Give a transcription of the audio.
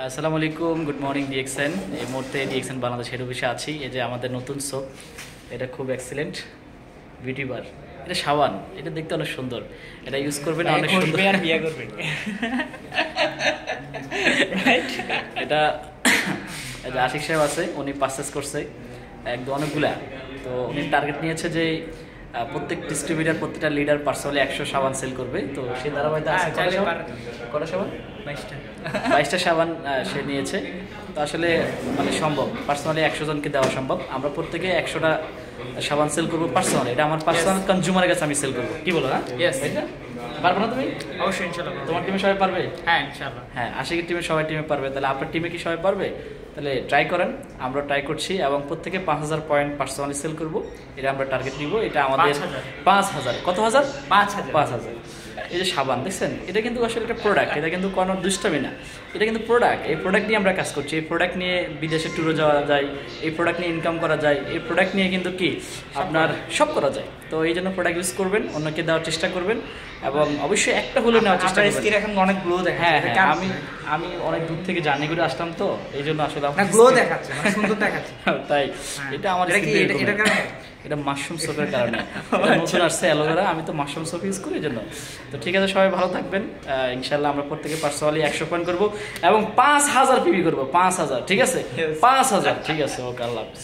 আসসালামু আলাইকুম, good morning DXN. এই মুহূর্তে ডিএক্সএন বাংলাদেশ হেড অফিসে আছি। এই যে আমাদের নতুন সোপ, এটা খুব এক্সিলেন্ট বিউটি বার। এটা সাবান, এটা দেখতে অনেক সুন্দর। এটা ইউজ করবেন, অনেক সুন্দর আর বিয়ে করবেন। এটা এই যে আশিক সাহেব আছে, উনি পারচেস করছে একদম অনেকগুলা। তো উনি টার্গেট নিয়েছে যে প্রত্যেক ডিস্ট্রিবিউটার, প্রত্যেকটা লিডার পার্সোনালি 100 সাবান সেল করবে। তো সেই ধারাবাহিকতা আছে। কটা সাবান? 22টা সাবান সে নিয়েছে। তো আসলে মানে সম্ভব, পার্সোনালি 100 জনকে দেওয়া সম্ভব। আমরা প্রত্যেকে 100টা সাবান সেল করবো পার্সোনালি। এটা আমার পার্সোনাল কনজিউমারের কাছে আমি সেল করবো। কি বলো না? পারবো না তুমি? অবশ্যই ইনশাআল্লাহ। তোমার টিমে সবাই পারবে? হ্যাঁ ইনশাআল্লাহ। হ্যাঁ, আশিকের টিমে সবাই টিমে পারবে। তাহলে আপনার টিমে কি সবাই পারবে? তাহলে ট্রাই করেন, আমরা ট্রাই করছি এবং প্রত্যেকে 5000 পয়েন্ট পার্সোনালি সেল করবো। এটা আমরা টার্গেট নিব। এটা আমাদের 5000। কত হাজার? 5000। এই যে সাবান দেখছেন, এটা কিন্তু আসলে একটা প্রোডাক্ট, এটা কিন্তু কোনো দুষ্টামি না। এটা কিন্তু প্রোডাক্ট। এই প্রোডাক্ট নিয়ে আমরা কাজ করছি। এই প্রোডাক্ট নিয়ে বিদেশে ট্যুরে যাওয়া যায়, এই প্রোডাক্ট নিয়ে ইনকাম করা যায়, এই প্রোডাক্ট নিয়ে কিন্তু কি আপনার সব করা যায়। তো এই জন্য প্রোডাক্ট ইউজ করবেন, অন্যকে দেওয়ার চেষ্টা করবেন এবং অবশ্যই একটা হলে নেওয়ার চেষ্টা করবেন। স্কিন এখন অনেক গ্লো দেখাচ্ছে। হ্যাঁ হ্যাঁ, আমি অনেক দূর থেকে জার্নি করে আসলাম, তো এই জন্য আসলে না গ্লো দেখাচ্ছে, মানে সুন্দর দেখাচ্ছে। তাই এটা আমার এটা কারণে এটা মাশরুম সোপের কারণে। এটা নতুন আসছে অ্যালোভেরা, আমি তো মাশরুম সোপ ইউজ করি, এই জন্য। তো ঠিক আছে, সবাই ভালো থাকবেন। ইনশাল্লাহ আমরা প্রত্যেকে পার্সোনালি 100 পয়েন্ট করবো এবং 5000 পিবি করবো। 5000, ঠিক আছে? 5000, ঠিক আছে। ওকে, আল্লাহ হাফেজ।